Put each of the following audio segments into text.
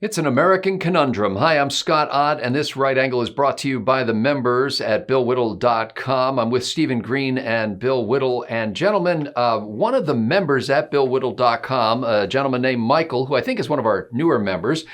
It's an American conundrum. Hi, I'm Scott Ott, and this right angle is brought to you by the members at BillWhittle.com. I'm with Stephen Green and Bill Whittle. And gentlemen, one of the members at BillWhittle.com, a gentleman named Michael, who I think is one of our newer members,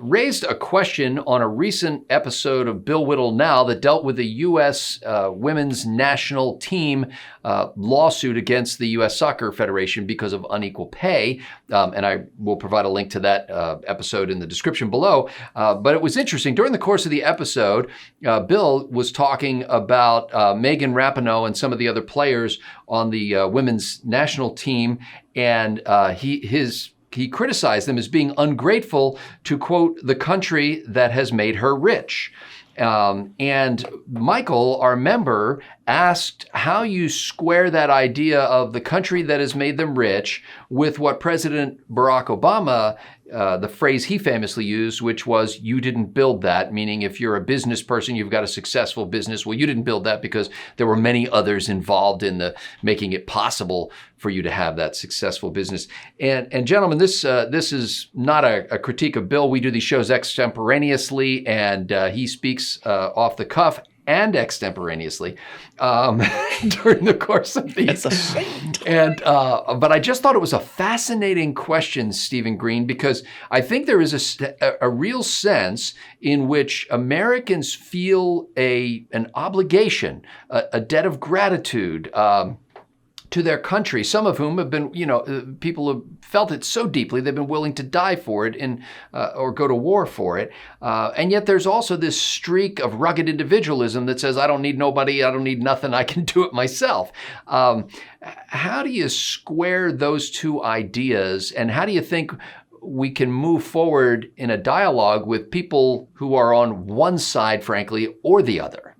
raised a question on a recent episode of Bill Whittle Now that dealt with the U.S. women's national team lawsuit against the U.S. Soccer Federation because of unequal pay. And I will provide a link to that episode in the description below. But it was interesting. During the course of the episode, Bill was talking about Megan Rapinoe and some of the other players on the women's national team. And he criticized them as being ungrateful to, quote, the country that has made her rich. And Michael, our member, asked how you square that idea of the country that has made them rich with what President Barack Obama, the phrase he famously used, which was, you didn't build that, meaning if you're a business person, you've got a successful business. Well, you didn't build that because there were many others involved in the making it possible for you to have that successful business. And gentlemen, this is not a critique of Bill. We do these shows extemporaneously, and he speaks off the cuff and extemporaneously during the course of these. At the same time. And but I just thought it was a fascinating question, Stephen Green, because I think there is a real sense in which Americans feel an obligation, a debt of gratitude to their country, some of whom have been, people have felt it so deeply they've been willing to die for it or go to war for it. And yet there's also this streak of rugged individualism that says, I don't need nobody, I don't need nothing, I can do it myself. How do you square those two ideas, and how do you think we can move forward in a dialogue with people who are on one side, frankly, or the other?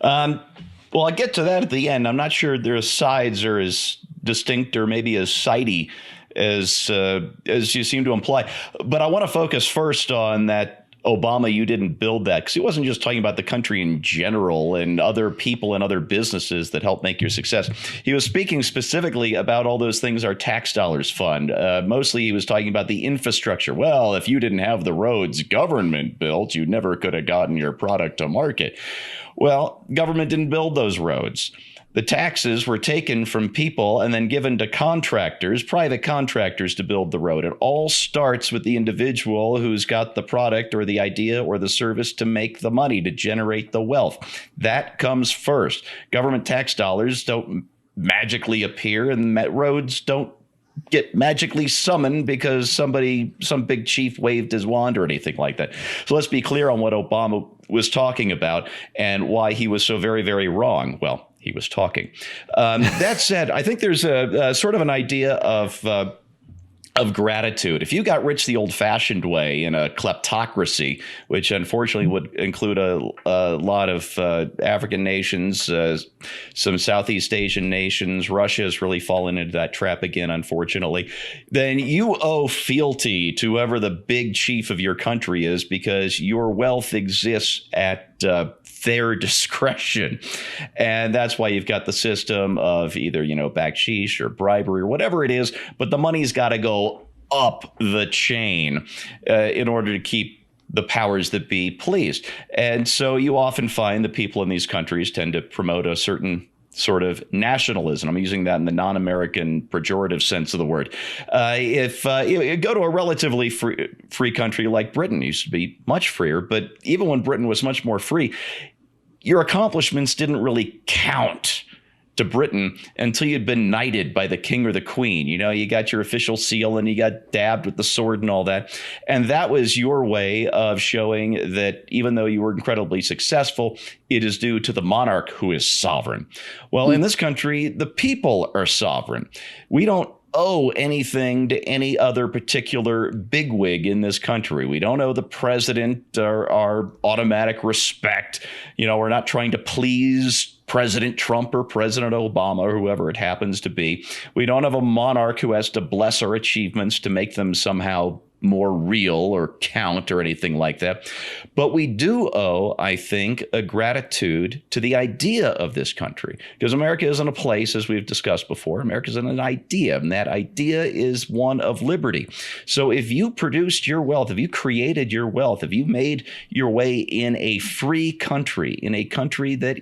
Well, I'll get to that at the end. I'm not sure their sides are as distinct or maybe as sidey as you seem to imply. But I want to focus first on that Obama, you didn't build that, because he wasn't just talking about the country in general and other people and other businesses that help make your success. He was speaking specifically about all those things our tax dollars fund. Mostly he was talking about the infrastructure. Well, if you didn't have the roads government built, you never could have gotten your product to market. Well, government didn't build those roads. The taxes were taken from people and then given to contractors, private contractors, to build the road. It all starts with the individual who's got the product or the idea or the service to make the money, to generate the wealth. That comes first. Government tax dollars don't magically appear, and roads don't get magically summoned because some big chief waved his wand or anything like that. So let's be clear on what Obama was talking about and why he was so very, very wrong. Well, he was talking. That said, I think there's a sort of an idea of gratitude. If you got rich the old-fashioned way in a kleptocracy, which unfortunately would include a lot of African nations, some Southeast Asian nations, Russia has really fallen into that trap again, unfortunately, then you owe fealty to whoever the big chief of your country is, because your wealth exists at their discretion. And that's why you've got the system of either, baksheesh or bribery or whatever it is, but the money's got to go up the chain in order to keep the powers that be pleased. And so you often find that people in these countries tend to promote a certain sort of nationalism. I'm using that in the non-American pejorative sense of the word. If you go to a relatively free country like Britain, it used to be much freer, but even when Britain was much more free, your accomplishments didn't really count to Britain until you'd been knighted by the king or the queen. You got your official seal and you got dabbed with the sword and all that. And that was your way of showing that even though you were incredibly successful, it is due to the monarch who is sovereign. Well, in this country, the people are sovereign. We don't owe anything to any other particular bigwig in this country. We don't owe the president our automatic respect. We're not trying to please President Trump or President Obama or whoever it happens to be. We don't have a monarch who has to bless our achievements to make them somehow more real or count or anything like that. But we do owe, I think, a gratitude to the idea of this country, because America isn't a place, as we've discussed before. America is an idea, and that idea is one of liberty. So if you produced your wealth, if you created your wealth, if you made your way in a free country, in a country that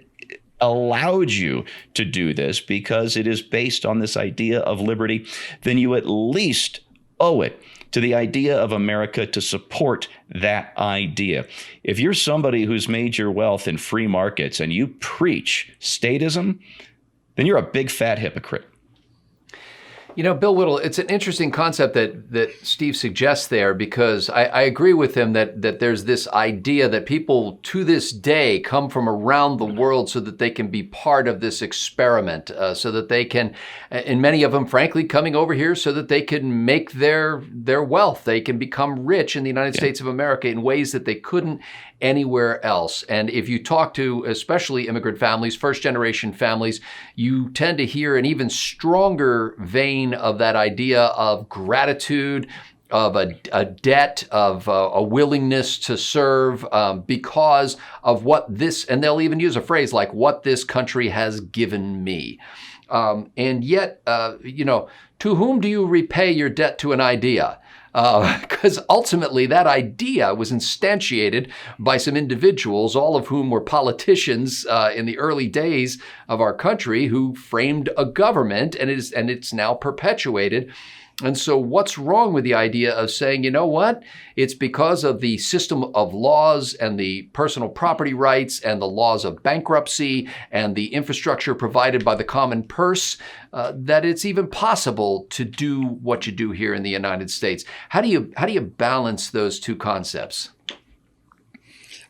allowed you to do this because it is based on this idea of liberty, then you at least owe it to the idea of America to support that idea. If you're somebody who's made your wealth in free markets and you preach statism, then you're a big fat hypocrite. You know, Bill Whittle, it's an interesting concept that Steve suggests there, because I agree with him that there's this idea that people to this day come from around the world so that they can be part of this experiment, so that they can, and many of them, frankly, coming over here so that they can make their wealth. They can become rich in the United States of America in ways that they couldn't anywhere else. And if you talk to especially immigrant families, first-generation families, you tend to hear an even stronger vein of that idea of gratitude, of a debt, of a willingness to serve because of what this, and they'll even use a phrase like, what this country has given me. And yet, to whom do you repay your debt to an idea? Because ultimately that idea was instantiated by some individuals, all of whom were politicians in the early days of our country, who framed a government, and it's now perpetuated. And so what's wrong with the idea of saying, you know what, it's because of the system of laws and the personal property rights and the laws of bankruptcy and the infrastructure provided by the common purse that it's even possible to do what you do here in the United States? How do you balance those two concepts?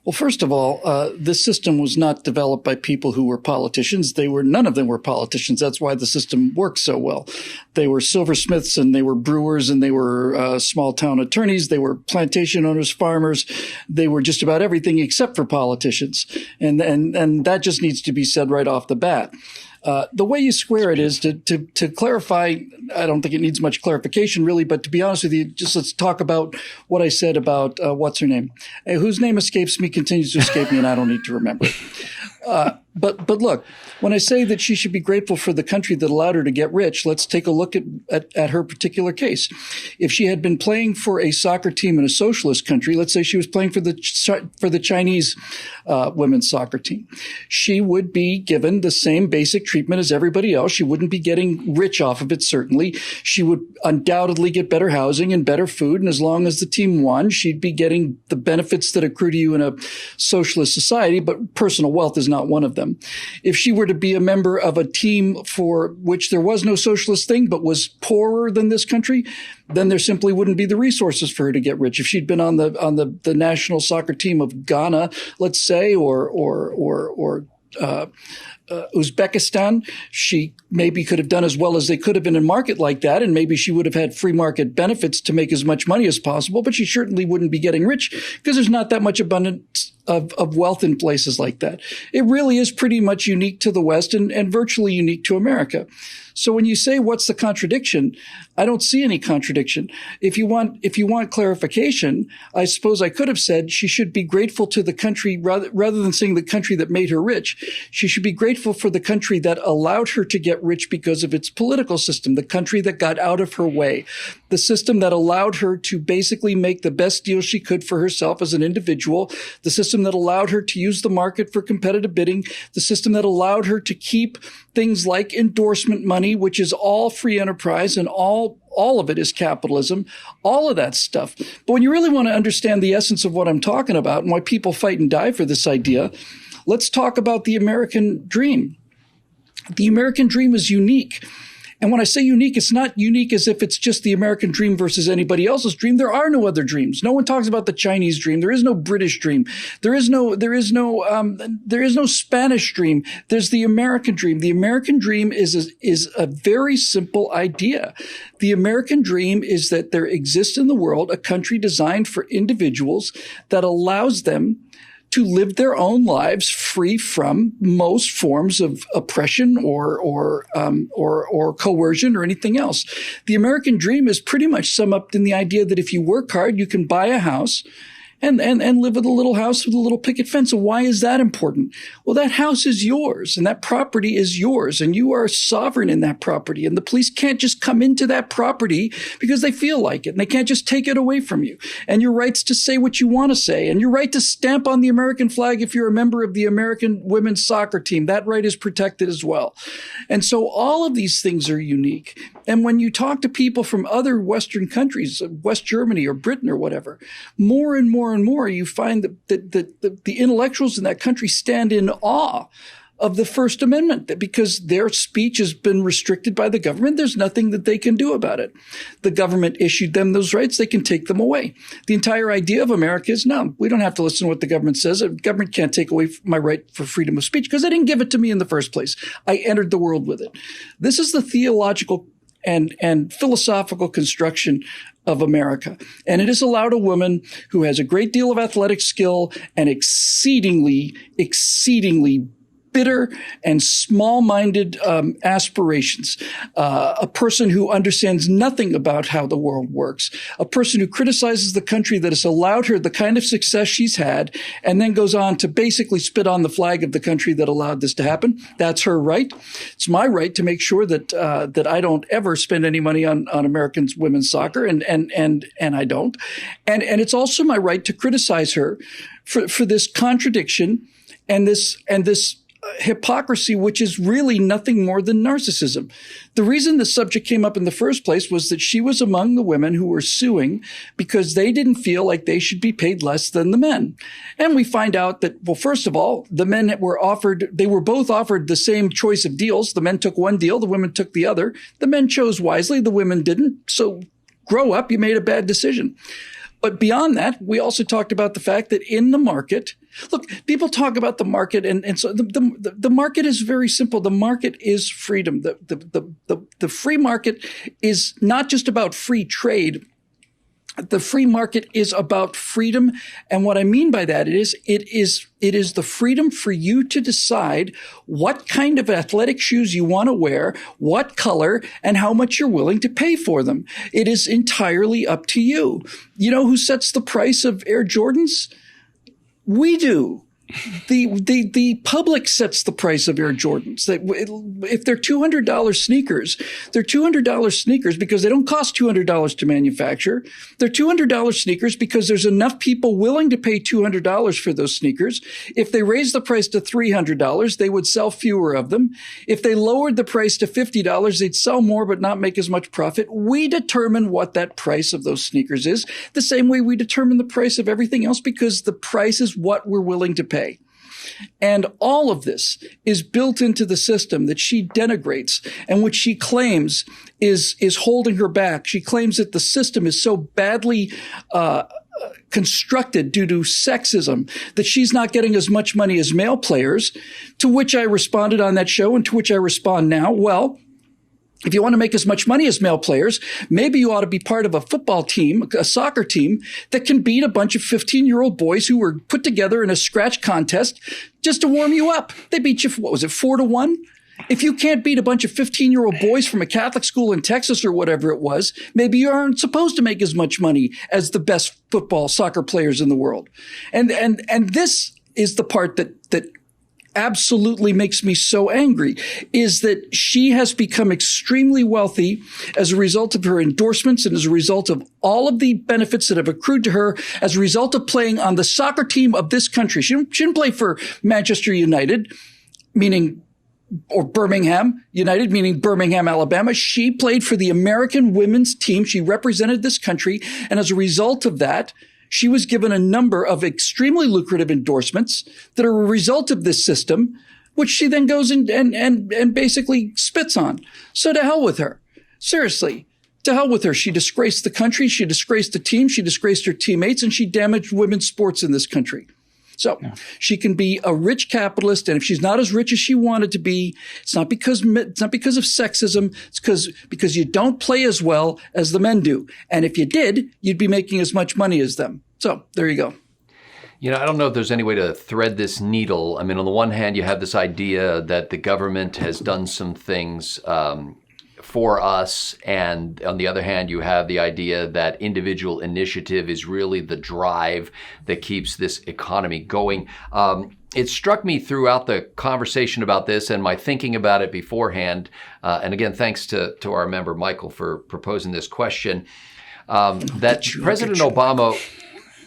Well, first of all, this system was not developed by people who were politicians. None of them were politicians. That's why the system works so well. They were silversmiths, and they were brewers, and they were small town attorneys. They were plantation owners, farmers. They were just about everything except for politicians. And that just needs to be said right off the bat. The way you square it is to clarify. I don't think it needs much clarification, really, but to be honest with you, just let's talk about what I said about Whatshername, whose name escapes me, continues to escape me, and I don't need to remember it. But look, when I say that she should be grateful for the country that allowed her to get rich, let's take a look at her particular case. If she had been playing for a soccer team in a socialist country, let's say she was playing for the Chinese women's soccer team, she would be given the same basic treatment as everybody else. She wouldn't be getting rich off of it, certainly. She would undoubtedly get better housing and better food, and as long as the team won, she'd be getting the benefits that accrue to you in a socialist society, but personal wealth is not one of them. If she were to be a member of a team for which there was no socialist thing but was poorer than this country, then there simply wouldn't be the resources for her to get rich. If she'd been on the national soccer team of Ghana, let's say, or Uzbekistan, she maybe could have done as well as they could have in a market like that, and maybe she would have had free market benefits to make as much money as possible, but she certainly wouldn't be getting rich because there's not that much abundance of wealth in places like that. It really is pretty much unique to the West and virtually unique to America. So when you say what's the contradiction, I don't see any contradiction. If you want clarification, I suppose I could have said she should be grateful to the country rather than saying the country that made her rich. She should be grateful for the country that allowed her to get rich because of its political system, the country that got out of her way, the system that allowed her to basically make the best deal she could for herself as an individual, the system that allowed her to use the market for competitive bidding, the system that allowed her to keep things like endorsement money, which is all free enterprise and all of it is capitalism, all of that stuff. But when you really want to understand the essence of what I'm talking about and why people fight and die for this idea, let's talk about the American dream. The American dream is unique. And when I say unique, it's not unique as if it's just the American dream versus anybody else's dream. There are no other dreams. No one talks about the Chinese dream. There is no British dream. There is no Spanish dream. There's the American dream. The American dream is a very simple idea. The American dream is that there exists in the world a country designed for individuals that allows them to live their own lives free from most forms of oppression or coercion or anything else. The American dream is pretty much summed up in the idea that if you work hard, you can buy a house and live with a little house with a little picket fence. And why is that important? Well, that house is yours and that property is yours and you are sovereign in that property. And the police can't just come into that property because they feel like it, and they can't just take it away from you. And your rights to say what you want to say, and your right to stamp on the American flag if you're a member of the American women's soccer team, that right is protected as well. And so all of these things are unique. And when you talk to people from other Western countries, West Germany or Britain or whatever, more and more you find that the intellectuals in that country stand in awe of the First Amendment because their speech has been restricted by the government. There's nothing that they can do about it. The government issued them those rights. They can take them away. The entire idea of America is, no, we don't have to listen to what the government says. The government can't take away my right for freedom of speech because they didn't give it to me in the first place. I entered the world with it. This is the theological and philosophical construction of America. And it has allowed a woman who has a great deal of athletic skill and exceedingly bitter and small-minded aspirations, a person who understands nothing about how the world works, a person who criticizes the country that has allowed her the kind of success she's had, and then goes on to basically spit on the flag of the country that allowed this to happen. That's her right. It's my right to make sure that I don't ever spend any money on American women's soccer, and I don't. And it's also my right to criticize her for this contradiction and this hypocrisy, which is really nothing more than narcissism. The reason the subject came up in the first place was that she was among the women who were suing because they didn't feel like they should be paid less than the men. And we find out that, well, first of all, the men they were both offered the same choice of deals. The men took one deal, the women took the other. The men chose wisely, the women didn't. So grow up, you made a bad decision. But beyond that, we also talked about the fact that in the market, look, people talk about the market, and so the market is very simple. The market is freedom. The free market is not just about free trade. The free market is about freedom. And what I mean by that is it is the freedom for you to decide what kind of athletic shoes you want to wear, what color, and how much you're willing to pay for them. It is entirely up to you. You know who sets the price of Air Jordans? We do. The public sets the price of Air Jordans. If they're $200 sneakers, they're $200 sneakers because they don't cost $200 to manufacture. They're $200 sneakers because there's enough people willing to pay $200 for those sneakers. If they raise the price to $300, they would sell fewer of them. If they lowered the price to $50, they'd sell more but not make as much profit. We determine what that price of those sneakers is, the same way we determine the price of everything else, because the price is what we're willing to pay. And all of this is built into the system that she denigrates and which she claims is holding her back. She claims that the system is so badly constructed due to sexism that she's not getting as much money as male players, to which I responded on that show and to which I respond now. Well, if you want to make as much money as male players, maybe you ought to be part of a football team, a soccer team that can beat a bunch of 15-year-old boys who were put together in a scratch contest just to warm you up. They beat you, 4-1? If you can't beat a bunch of 15-year-old boys from a Catholic school in Texas or whatever it was, maybe you aren't supposed to make as much money as the best soccer players in the world. And this is the part that absolutely makes me so angry, is that she has become extremely wealthy as a result of her endorsements and as a result of all of the benefits that have accrued to her as a result of playing on the soccer team of this country. She didn't play for Manchester United, or Birmingham United, meaning Birmingham, Alabama. She played for the American women's team. She represented this country. And as a result of that, she was given a number of extremely lucrative endorsements that are a result of this system, which she then goes and basically spits on. So to hell with her. Seriously, to hell with her. She disgraced the country. She disgraced the team. She disgraced her teammates, and she damaged women's sports in this country. So she can be a rich capitalist, and if she's not as rich as she wanted to be, it's not because of sexism. It's because you don't play as well as the men do. And if you did, you'd be making as much money as them. So there you go. I don't know if there's any way to thread this needle. I mean, on the one hand, you have this idea that the government has done some things for us. And on the other hand, you have the idea that individual initiative is really the drive that keeps this economy going. It struck me throughout the conversation about this and my thinking about it beforehand. And again, thanks to our member, Michael, for proposing this question, that President Obama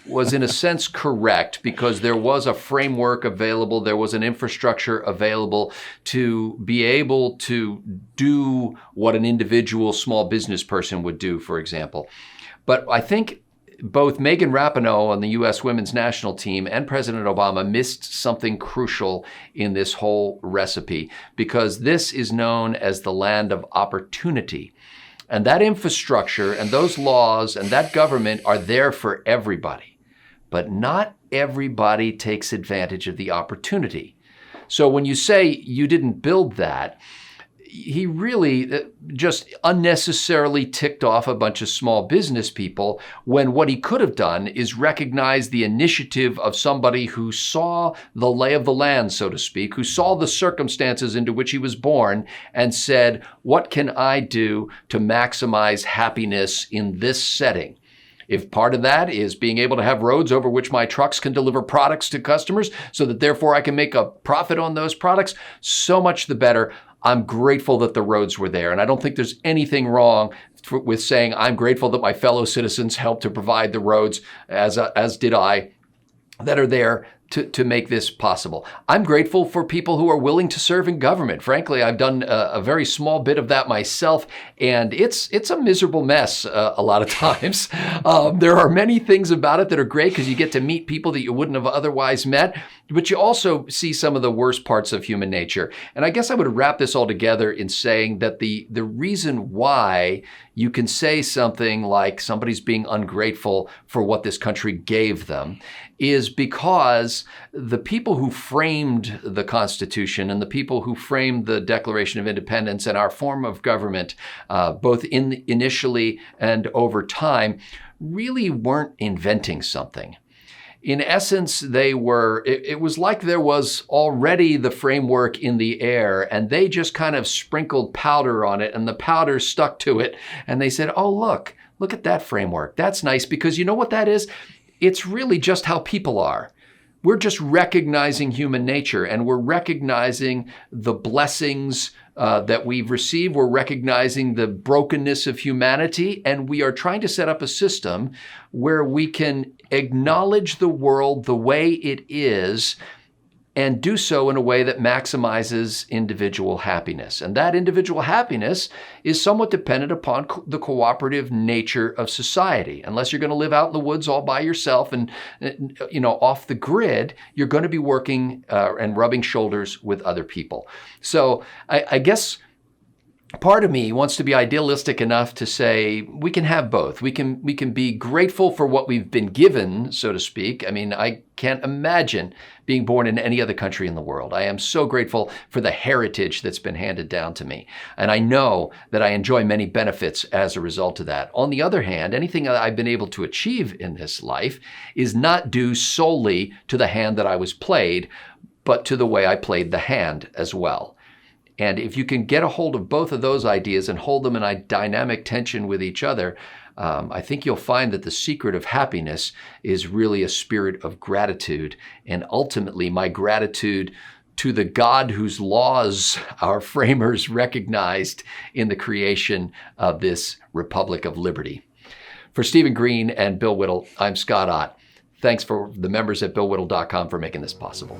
was in a sense correct because there was a framework available, there was an infrastructure available to be able to do what an individual small business person would do, for example. But I think both Megan Rapinoe on the U.S. women's national team and President Obama missed something crucial in this whole recipe, because this is known as the land of opportunity. And that infrastructure and those laws and that government are there for everybody. But not everybody takes advantage of the opportunity. So when you say you didn't build that, he really just unnecessarily ticked off a bunch of small business people, when what he could have done is recognize the initiative of somebody who saw the lay of the land, so to speak, who saw the circumstances into which he was born and said, what can I do to maximize happiness in this setting? If part of that is being able to have roads over which my trucks can deliver products to customers so that therefore I can make a profit on those products, so much the better. I'm grateful that the roads were there. And I don't think there's anything wrong with saying I'm grateful that my fellow citizens helped to provide the roads, as did I, that are there to make this possible. I'm grateful for people who are willing to serve in government. Frankly, I've done a very small bit of that myself, and it's a miserable mess a lot of times. There are many things about it that are great because you get to meet people that you wouldn't have otherwise met, but you also see some of the worst parts of human nature. And I guess I would wrap this all together in saying that the reason why you can say something like somebody's being ungrateful for what this country gave them is because the people who framed the Constitution and the people who framed the Declaration of Independence and our form of government, both initially and over time, really weren't inventing something. In essence, it was like there was already the framework in the air and they just kind of sprinkled powder on it and the powder stuck to it. And they said, oh, look at that framework. That's nice, because you know what that is? It's really just how people are. We're just recognizing human nature, and we're recognizing the blessings that we've received. We're recognizing the brokenness of humanity, and we are trying to set up a system where we can acknowledge the world the way it is and do so in a way that maximizes individual happiness. And that individual happiness is somewhat dependent upon the cooperative nature of society. Unless you're going to live out in the woods all by yourself and off the grid, you're going to be working and rubbing shoulders with other people. So I guess part of me wants to be idealistic enough to say we can have both. We can be grateful for what we've been given, so to speak. I mean, I can't imagine being born in any other country in the world. I am so grateful for the heritage that's been handed down to me. And I know that I enjoy many benefits as a result of that. On the other hand, anything that I've been able to achieve in this life is not due solely to the hand that I was played, but to the way I played the hand as well. And if you can get a hold of both of those ideas and hold them in a dynamic tension with each other, I think you'll find that the secret of happiness is really a spirit of gratitude. And ultimately, my gratitude to the God whose laws our framers recognized in the creation of this Republic of Liberty. For Stephen Green and Bill Whittle, I'm Scott Ott. Thanks for the members at BillWhittle.com for making this possible.